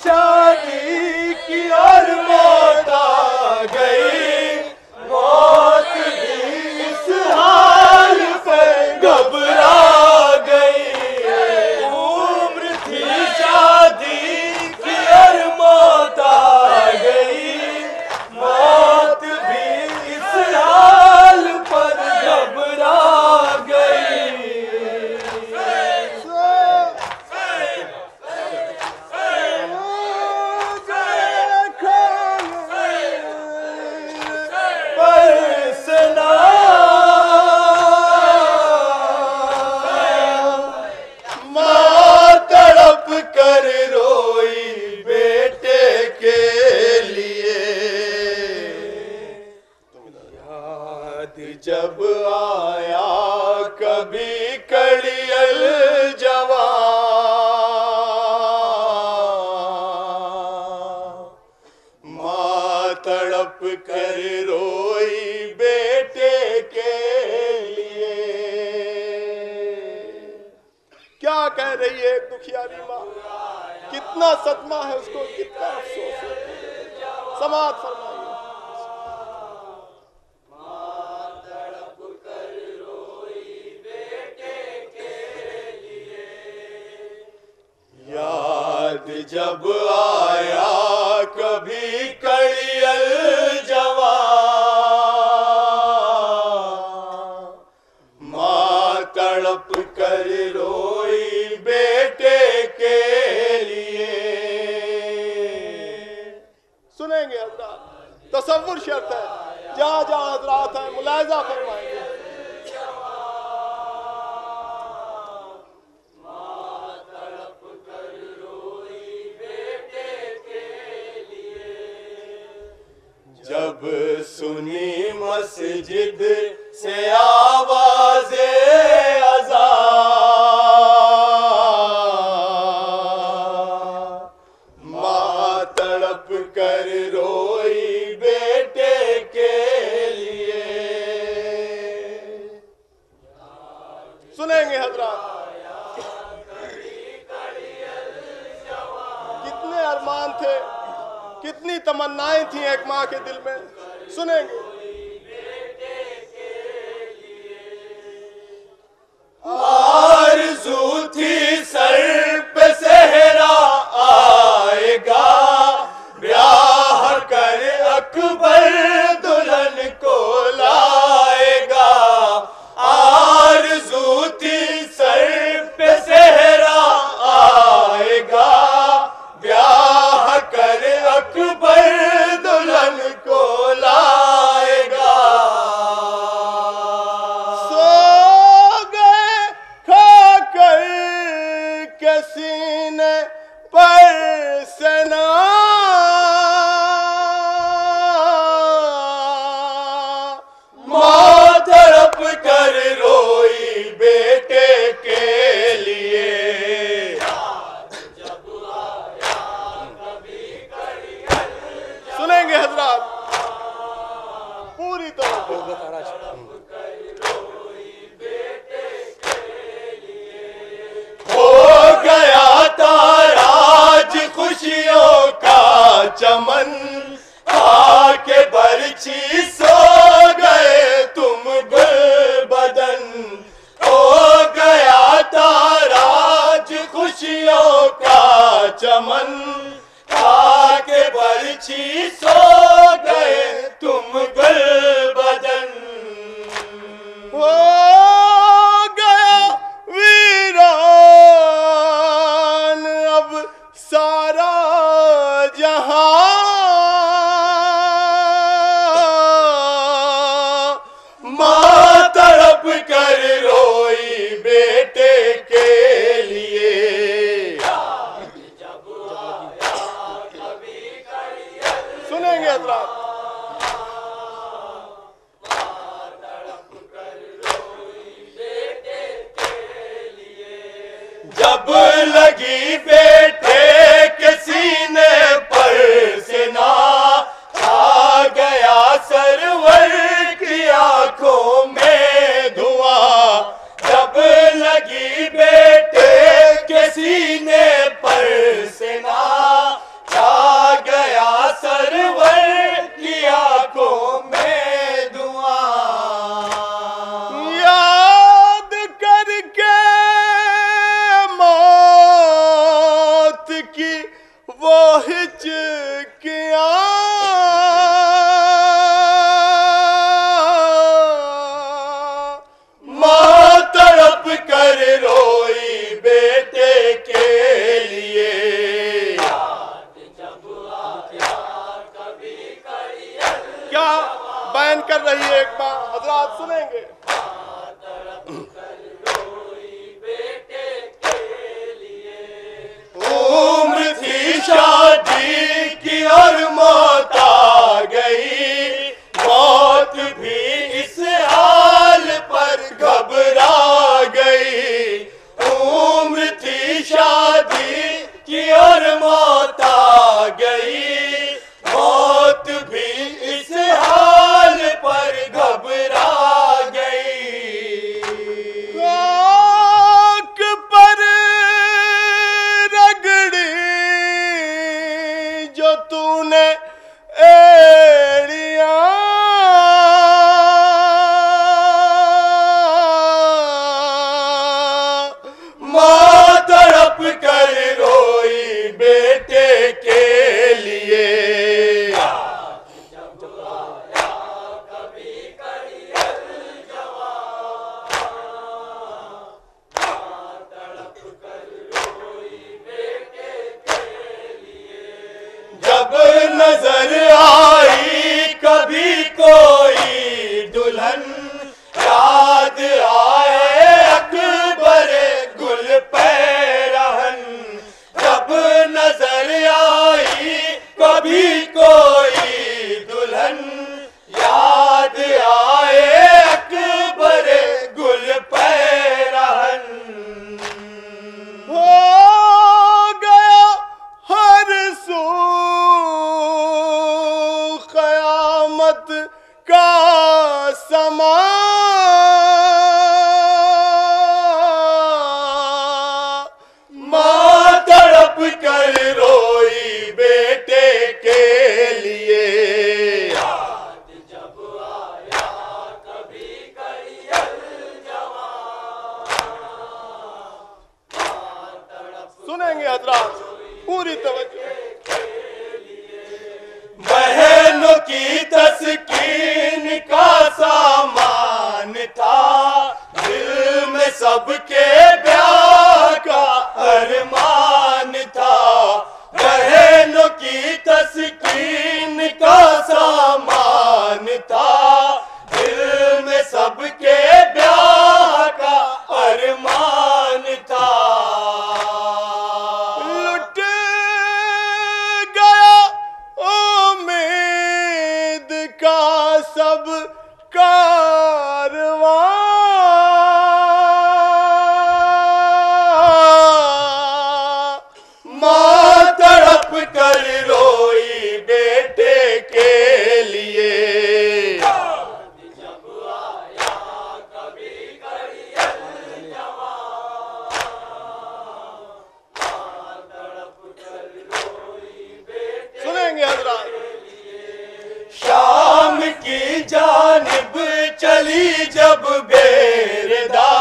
शादी की और मौत आ गई, मौत भी इस हाल पर घबरा गई। उम्र थी शादी की और मौत आ गई, मौत भी इस हाल पर घबरा गई। जब आया कभी कड़ियल जवां, माँ तड़प कर रोई बेटे के लिए। क्या कह रही है एक दुखियारी माँ, कितना सदमा है उसको, कितना अफसोस है। समाअत फरमाइए। याद जब आया कभी कड़ियल जवां, माँ तड़प कर रोई बेटे के लिए। सुनेंगे हज़रात, तसव्वुर शर्त है, जहाँ जहाँ हज़रात हैं मुलाहिज़ा फरमाएंगे। जब सुनी मस्जिद से आवाज़े अज़ान, माँ तड़प कर रोई बेटे के लिए। सुनेंगे हज़रात, कितने अरमान थे, कितनी तमन्नाएं थी एक माँ के दिल में। सुनेंगे। आरज़ू थी सर पे सेहरा आएगा, ब्याह कर अकबर दुल्हन को लाएगा। आरज़ू थी सर पे सेहरा आएगा, ब्याह कर अकबर दुल्हन को लाएगा। सो गए खाकर के सीने पर सना, माँ तड़प कर रोई बेटे के लिए। सुनेंगे हजरात पूरी तरह हो गया ताराज खुशियों का चमन, आके बरछी सो गए तुम गुल बदन। हो गया ताराज खुशियों का चमन, आके बरछी सो गए तुम गुल बदन। हो गया वीरान अब सारा जहां, माँ तड़प कर रोई बेटे के लिए। सुनेंगे हज़रात, वो हिचकियां माँ तड़प कर रोई बेटे के लिए। क्या बयान कर रही है एक माँ, हजरात सुनेंगे। उम्र थी शादी की और मौत आ गई, मौत भी इस हाल पर घबरा गई। उम्र थी शादी की और मौत आ गई, मौत भी इस हाल पर घबरा गई। खाक पर रगड़ी जो तूने एड़ियां, माँ तड़प कर रोई बेटे के लिए। जब नजर आई कभी कोई दुल्हन, याद आए अकबर गुल पैरहन। जब नजर आई कभी कोई दुल्हन, याद आए अकबर गुल पैरहन। हो गया हर सू क़यामत का समा, माँ तड़प कर रोई बेटे के लिए। जब आया कभी करियल जवान, सुनेंगे हजरात पूरी तवज्जो। बहनों की तस्कीन का सामान था, दिल में सबके ब्याह का अरमान था। बहनों की तस्कीन का सामान था, दिल में सबके ब्याह का अरमान था। लुट गया उम्मीद का सब कारवां, माँ तड़प कर रोई बेटे के लिए। जब आया कभी करियल जवान, तड़प कर रोई बेटे। सुनेंगे हजरात। शाम की जानिब चली जब बेरदा,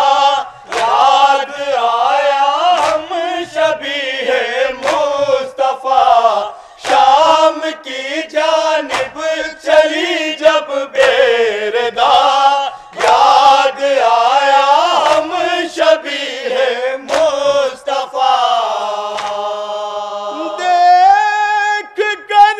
याद आया हम शबीहे मुस्तफा। शाम की जानिब चली जब बेरदा, याद आया हम शबीहे मुस्तफा। देख कर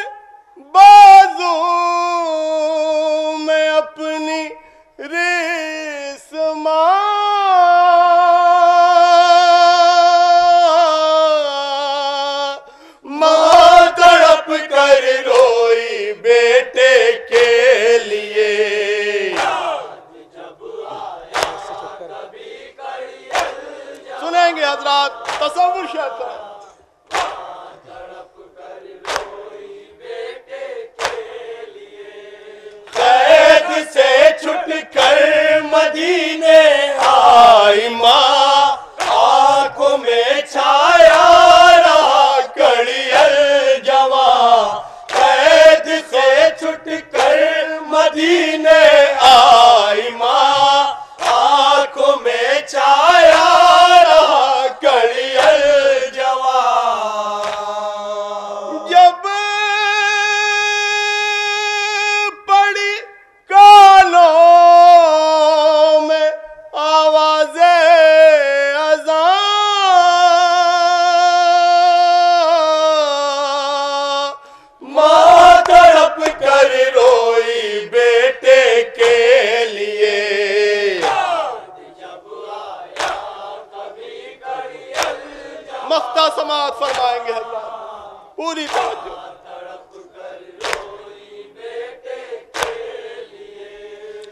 फरमाएंगे हजरात, पूरी तवज्जो।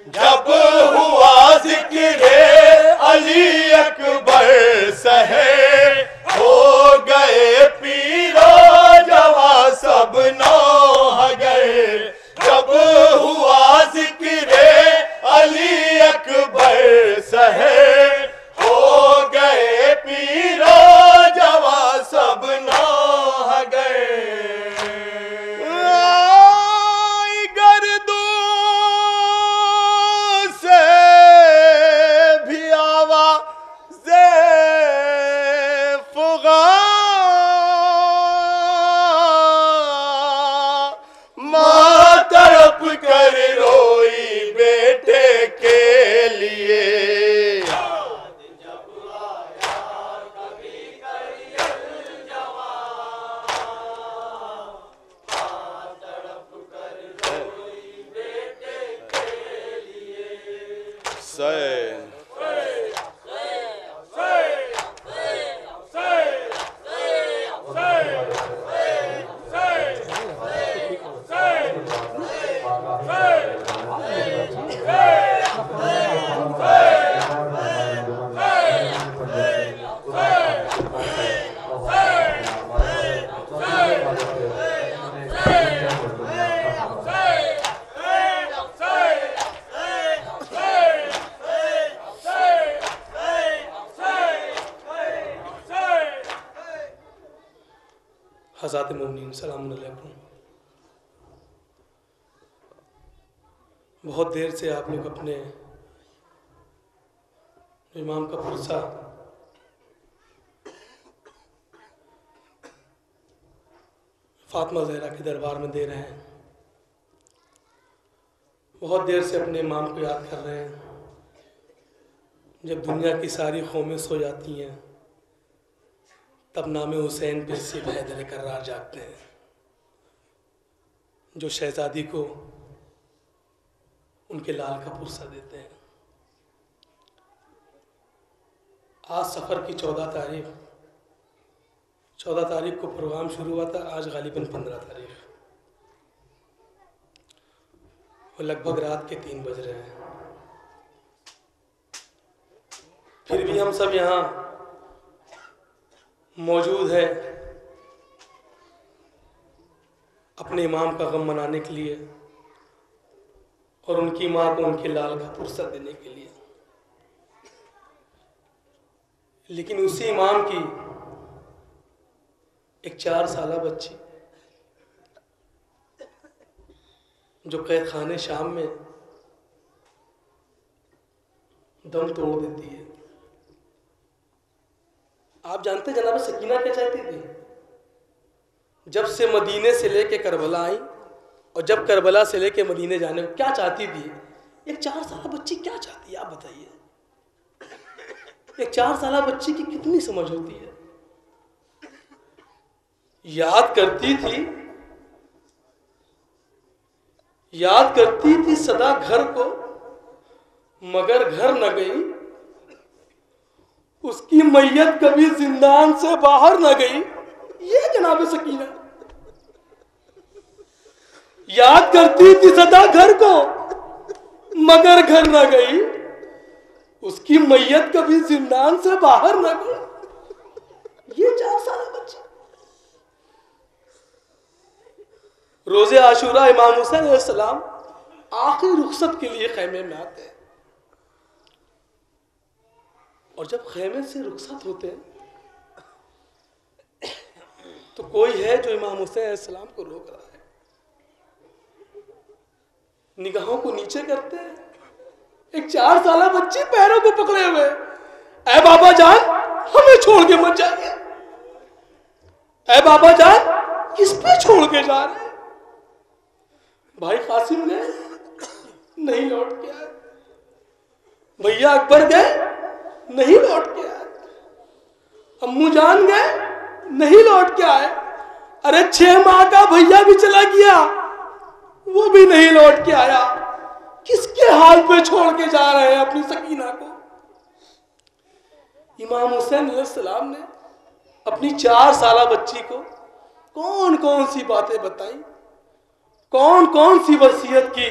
जब हुआ जिक्रे अली अकबर सहे, हो गए पीरो जवा सब नौह गए। जब हुआ जिक्रे अली अकबर सहे, हो गए पीरो जवा सब नौह गए। कर रोई बेटे के लिए, जब आया कभी करियल जवान, तड़प कर रोई बेटे के लिए। हज़रात मोमिनीन सलाम अलैकुम। बहुत देर से आप लोग अपने इमाम का पुरसा फातिमा ज़हरा के दरबार में दे रहे हैं, बहुत देर से अपने इमाम को याद कर रहे हैं। जब दुनिया की सारी कौमें सो जाती हैं तब नाम हुसैन पे से हैदर करार जागते हैं, जो शहजादी को उनके लाल का पुरसा देते हैं। आज सफ़र की 14 तारीख को प्रोग्राम शुरू हुआ था, आज गालिबन 15 तारीख, और लगभग रात के 3 बज रहे हैं। फिर भी हम सब यहाँ मौजूद है अपने इमाम का गम मनाने के लिए और उनकी माँ को उनके लाल का पुरसा देने के लिए। लेकिन उसी इमाम की एक 4 साला बच्ची जो कैद खाने शाम में दम तोड़ देती है। आप जानते जनाब सकीना क्या चाहती थी? जब से मदीने से लेके करबला आई और जब करबला से लेके मदीने जाने को क्या चाहती थी? एक 4 साला बच्ची क्या चाहती है आप बताइए? एक 4 साला बच्ची की कितनी समझ होती है? याद करती थी सदा घर को, मगर घर न गई। उसकी मैयत कभी जिंदान से बाहर न गई। ये जनाब सकीना याद करती थी सदा घर को, मगर घर न गई। उसकी मैयत कभी जिंदान से बाहर न गई। ये 4 साल बच्ची। रोजे आशूरा इमाम हुसैन अलैहिस्सलाम आखिरी रुखसत के लिए खैमे में आते हैं, और जब खैमे से रुखसत होते हैं तो कोई है जो इमाम हुसैन अलैहिस्सलाम को रोक रहा है। निगाहों को नीचे करते हैं। एक 4 साला बच्ची पैरों को पकड़े हुए, ऐ बाबा जान हमें छोड़ के मत जाइए। ऐ बाबा जान किस पे छोड़ के जा रहे हैं? भाई कासिम गए, नहीं लौट के आए। भैया अकबर गए, नहीं लौट के आए। अम्मू जान गए, नहीं लौट के आए। अरे 6 माह का भैया भी चला गया, वो भी नहीं लौट के आया। किसके हाल पे छोड़ के जा रहे हैं अपनी सकीना को? इमाम हुसैन अलैहिस्सलाम ने अपनी 4 साला बच्ची को कौन कौन सी बातें बताई, कौन कौन सी वसीयत की,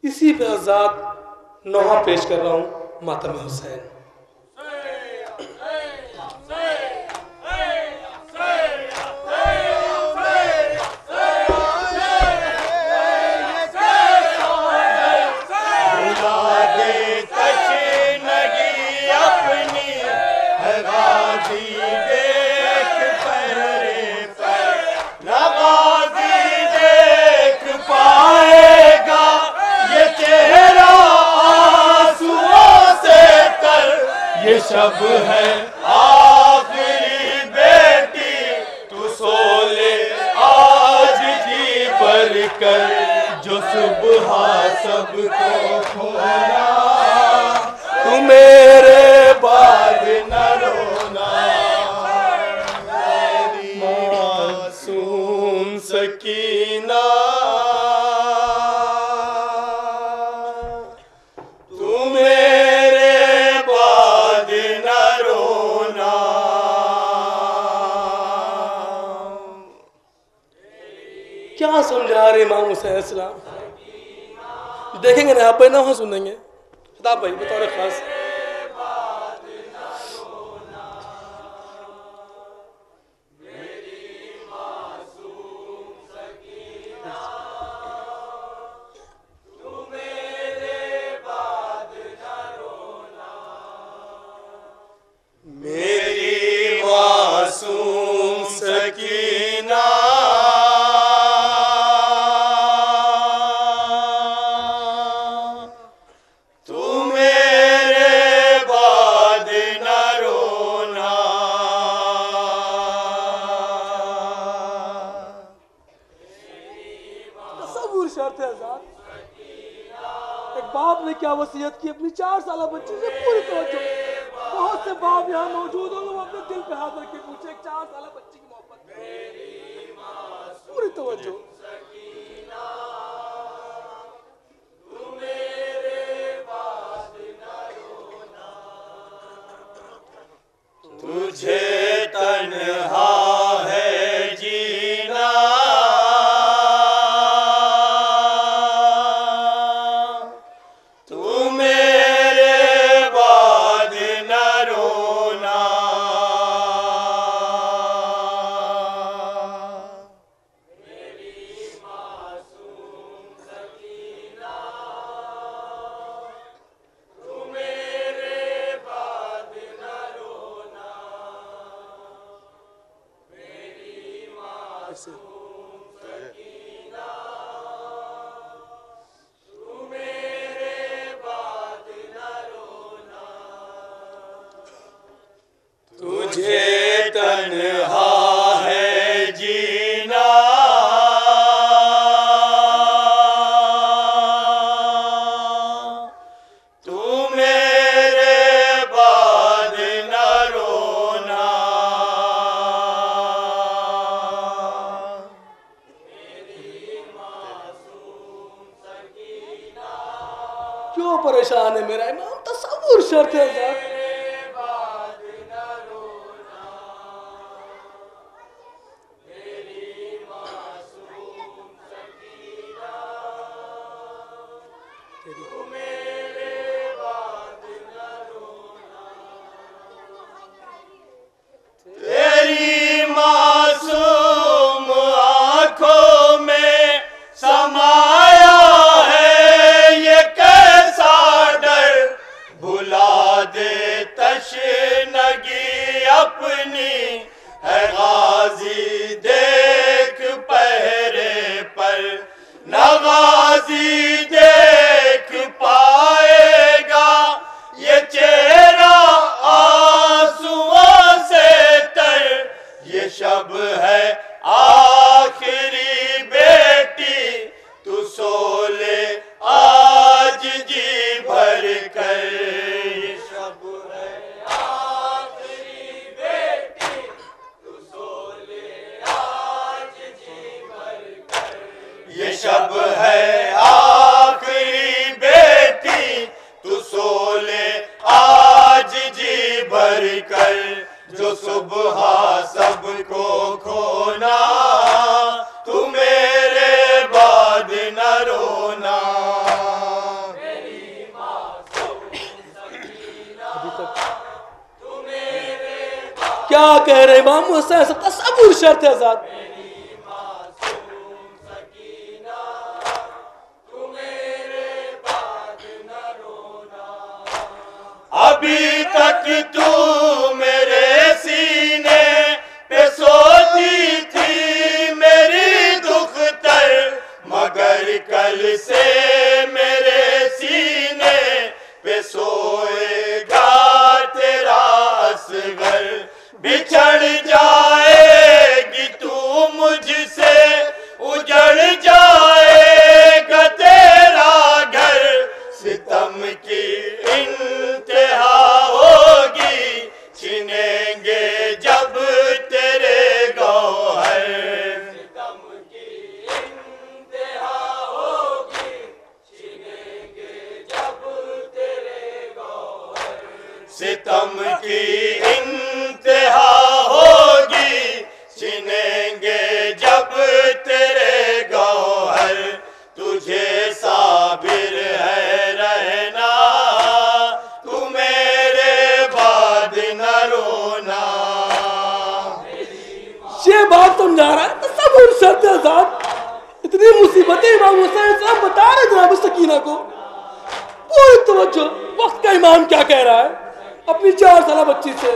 इसी पे आजाद नौहा पेश कर रहा हूं मातम हुसैन। शब है आखिरी बेटी तू सो ले आज जी भर कर, जो सुबह सबको खोना तू मेरे बाद न रोना। मेरी मासूम सकीना क्या समझा रहे इमाम हुसैन इस्लाम, देखेंगे ना आप ना, वहाँ सुनेंगे। खिताब भाई बतौर खास मेरी मासूम सकीना बाप ने क्या वसीयत की अपनी 4 साला बच्ची से, पूरी तवज्जो। बहुत से बाप यहाँ मौजूद होंगे, वो अपने दिल पे हाथ रख के पूछे 4 साला बच्ची की मोहब्बत, पूरी तवज्जो। तुझे तन्हा है जीना, तुझे तन्हा है जीना, तू मेरे बाद न रोना। क्यों परेशान है मेरा इमाम, तसव्वुर शर्त है आजाद। तेरी मासूम आंखों में समाया है ये कैसा डर, भुला दे तशनगी अपनी है गाजी देख पहरे पर, न गाजी देख पाएगा ये चेहरा आंसुओं से तर। ये शब है आखिरी बेटी तू सो ले आज जी भर कर, ये शब है आखिरी बेटी तू सो ले आज जी भर कर, ये शब है आखिरी बेटी तू सो ले आज जी भर कर, जो सुबह क्या कह रहे इमाम हुसैन, तसव्वुर शर्त है आजाद। अभी तक तू मेरे सीने पे सोती थी मेरी दुख्तर, मगर कल से मेरे सीने पे सोएगा तेरा असगर। बिछड़ जाएगी तू मुझसे, उजड़ जाएगा तेरा घर, सितम की इंतहा होगी, छिनेंगे जब तेरे गौहर। सितम की इंतहा होगी, छिनेंगे जब तेरे गौहर। सितम की इंतहा होगी, छिनेंगे जब तेरे गौहर। तुझे साबिर है रहना, तू मेरे बाद न रोना। ये बात समझा रहा है तसव्वुर शर्त है आजाद। इतनी मुसीबतें इमाम हुसैन साहब बता रहे जनाब सकीना को। पूरी तवज्जो, वक्त का इमाम क्या कह रहा है अपनी 4 साल बच्ची से।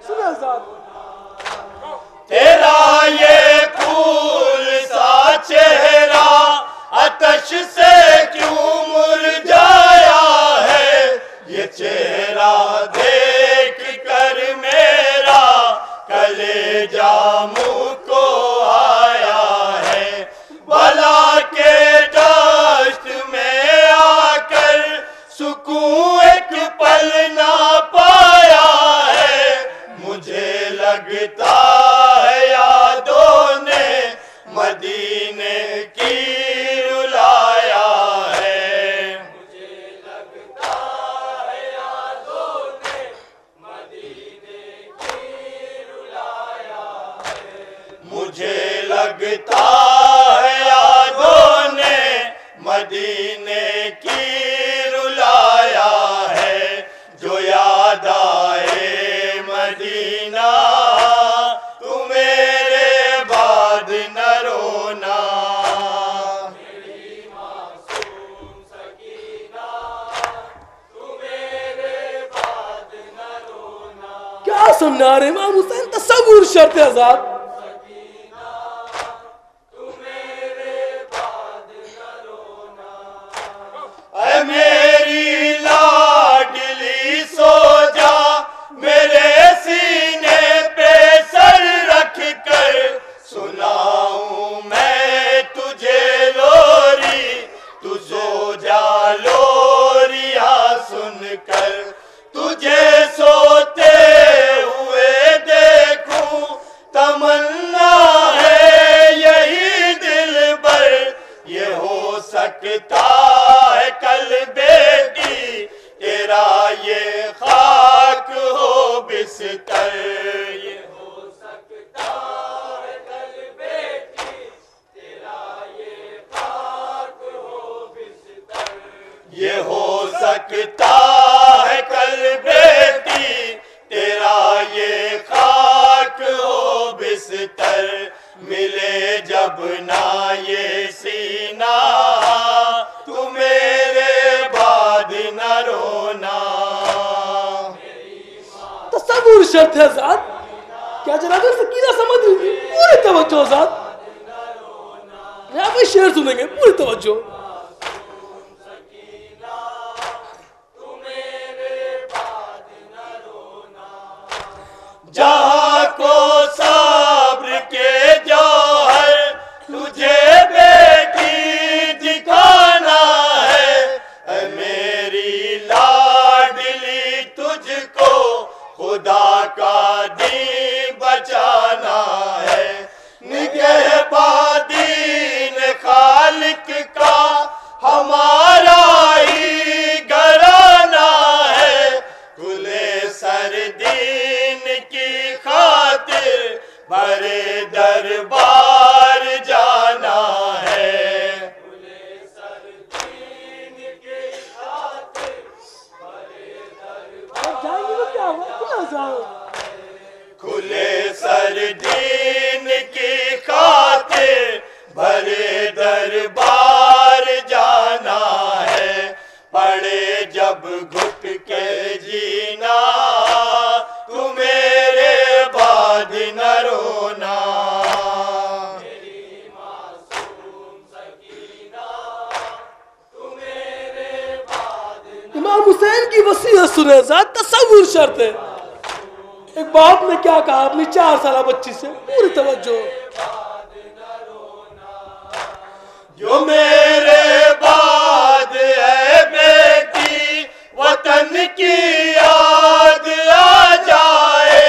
सुने आजाद, तेरा ये फूल सा चेहरा आतश से क्यों मुरझाया है, ये चेहरा देख कर मेरा कलेजा मुँह को आया है। बला के दश्त में आकर सुकून एक पल ना पाया है, मुझे लगता है यादों ने मदीने की रुलाया है। मुझे लगता है यादों ने मदीने की रुलाया है। मुझे लगता है यादों ने मदीने की रुलाया है। जो याद आए मदीना, तू मेरे बाद न रोना। मेरी मासूम सकीना, तू मेरे बाद न रोना। क्या समझा रहे इमाम हुसैन, तसव्वुर शर्त है आजाद। मेरी लाडली सो जा, मेरे सीने पे सर रख कर सुनाऊं मैं तुझे लोरी। तू सो जा लोरिया सुनकर, तुझे सोते हुए देखूं तमन्ना है यही दिल भर। ये हो सकता है कल बेटी तेरा ये खाक हो बिस्तर। ये हो सकता है कल बेटी तेरा ये खाक हो बिस्तर। ये हो सकता है कल बेटी तेरा ये खाक हो बिस्तर। मिले जब ना ये सीना, तू मेरे बाद न रोना। तसव्वुर शर्त है आजाद। क्या जनाब सकीना समझ रही थी? पूरी तवज्जो आजाद, यहाँ पे शेर सुनेंगे, पूरी तवज्जो। जहाँ को सब्र के जौहर तुझे बेटी दिखाना है। मेरी लाडली तुझको खुदा का दीन बचाना है। निगहबादीन खालिक का हमारा ही घराना है। खुले सरदीन की खातिर बड़े दरबार जाना है। खुले सरदीन की खातिर बड़े दरबार जाएंगे तो क्या हुआ? दीन की खातिर भरे दरबार जाना है, पड़े जब घुट के जीना तू मेरे बाद न रोना। मेरी मासूम सकीना तू मेरे बाद। इमाम हुसैन की वसीयत सुने साथ तसव्वुर शर्त है। एक बाप ने क्या कहा अपनी 4 साल बच्ची से, पूरी तवज्जो। जो मेरे बाद है बेटी वतन की याद आ जाए,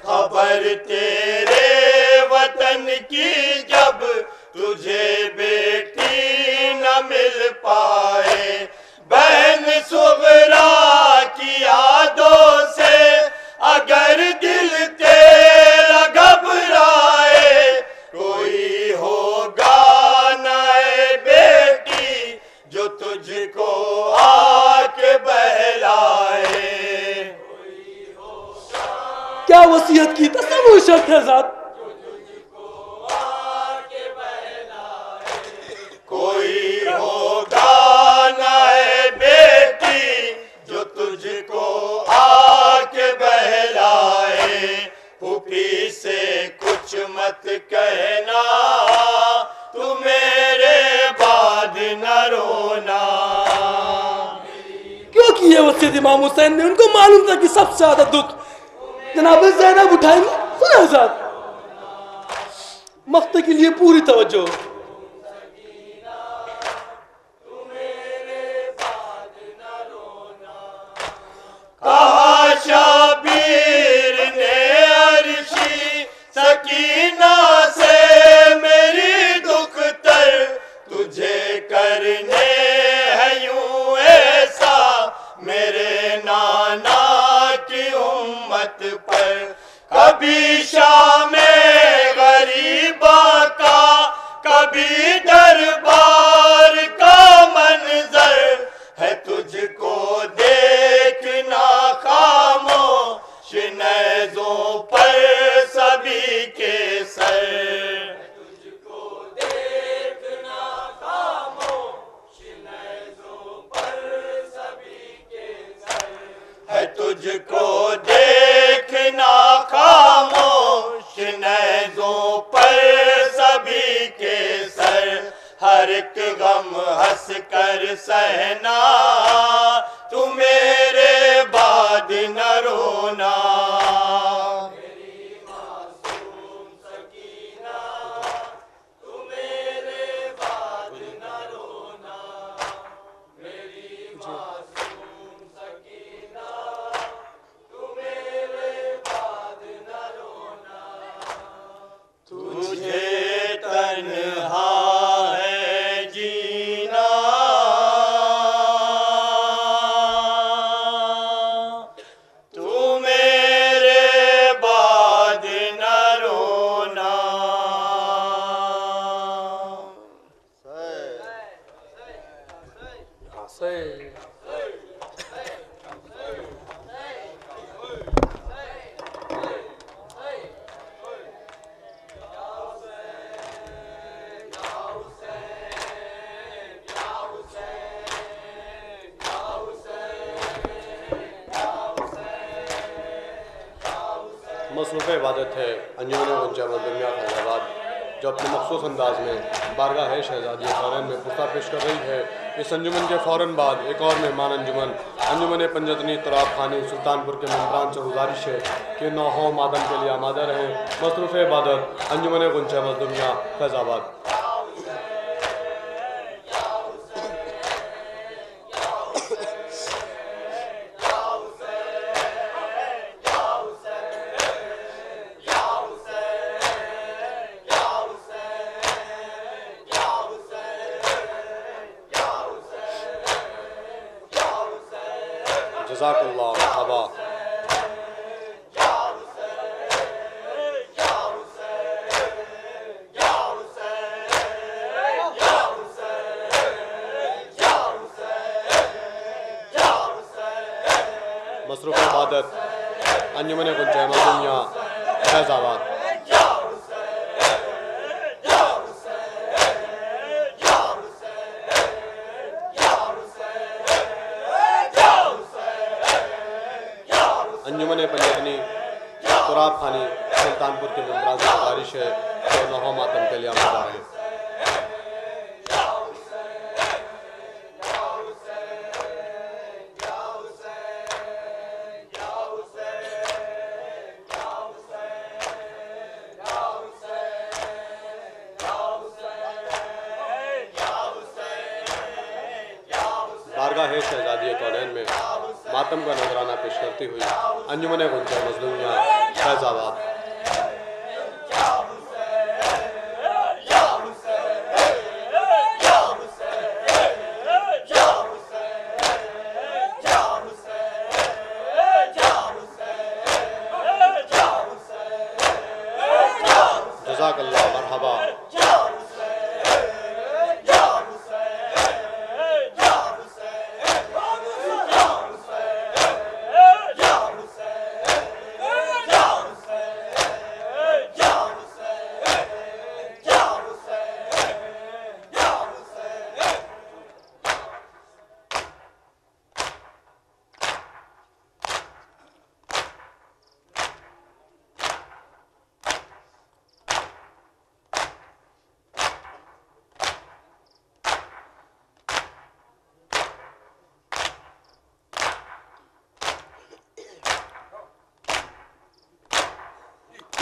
खबर तेरे वतन की जब तुझे बेटी न मिल पाए। बहन सुगरा की यादों से अगर दिल तेरा घबराए, कोई होगा न बेटी जो तुझको आके बहलाए। क्या वसीयत की तसव्वुर शर्त है साथ। कोई होगा न बेटी जो तुझको आके बहलाए। फूफी से कुछ मत कहना तू मेरे बाद न रोना। क्यों की ये वसीयत इमाम हुसैन ने? उनको मालूम था कि सबसे ज्यादा दुख जनाब ज़ैनब उठाएंगे। सुना साथ मख्ते के लिए पूरी तवज्जो। कहा शाबीर ने अर्शी सकीना से मेरी दुख तर, तुझे करने है यूं ऐसा मेरे नाना की उम्मत पर। कभी शाम गरीबा का कभी दरबार का मंजर है, तुझको देखना खामोश नज़रों पर सभी के सर। तुझको देखना खामोश नज़रों पर सभी के सर है, तुझको देखना खामोश नज़रों पर सभी के सर। हर एक गम हंस कर सहना तू मेरे बाद न रोना। मेरी मासूम सकीना तू मेरे बाद न रोना। मेरी मासूम सकीना तू मेरे बाद न रोना। तुझे तन्हा मसरूफ़ इबादत है अंजुमन गुंजा दुनिया फैज़ाबाद, जो अपने मखसूस अंदाज में बारगाह है शहजादी फ़ौरन में पुख्ता पेश कर रही है। इस अंजुमन के फ़ौरन बाद एक और मेहमान अंजुमन अंजुमन पंजतनी तराब खानी सुल्तानपुर के मेम्बरान से गुजारिश है कि नौहों मादन के लिए आमादा रहें। मसरूफ़ इबादत अंजुमन गुंजा दुनिया फैज़ाबाद। जज़ाकल्लाह मरहबा। मसरूफ़ इबादत अंजुमन गुंजा दुनिया फैज़ाबाद। तुराब खानी सुल्तानपुर के मेंबरान से गुजारिश है कि नहो मातम के लिए आमादा रहें। बारगाह शहजादी कौनैन में मातम का नजराना पेश करती हुई अंजुमन गुंजा मजलूमिया फैजाबाद। जज़ाकल्लाह मरहबा।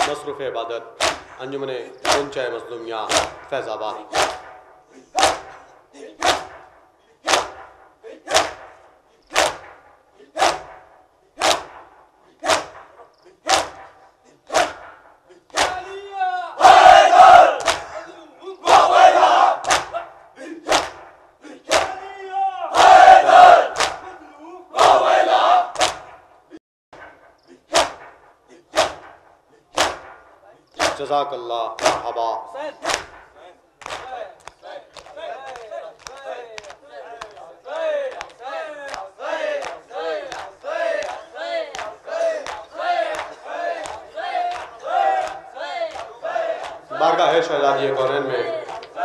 मसरूफ़ इबादत अंजुमन गुंजा मजलूमिया फैजाबाद। जज़ाकल्लाह मरहबा। बारगाह शहजादी कौनैन में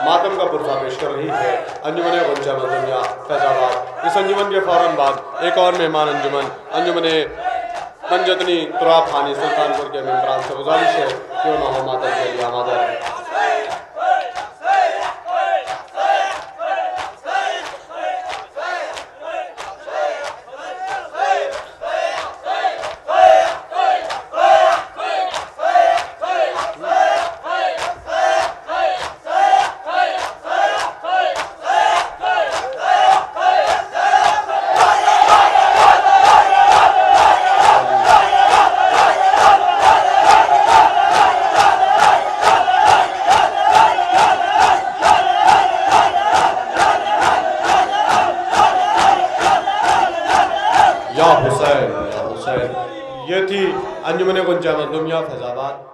मातम का पुरसा पेश कर रही है अंजुमन गुंजा मजलूमिया फैजाबाद। इस अंजुमन के फौरन बाद एक और मेहमान अंजुमन अंजुमन पंजतनी तुराब खानी सुल्तानपुर के मेंबरान से गुजारिश है क्यों ना हो मातम के लिए आमादा रहें। या हुसैन ये थी अंजुमन गुंजा मजलूमिया फैजाबाद।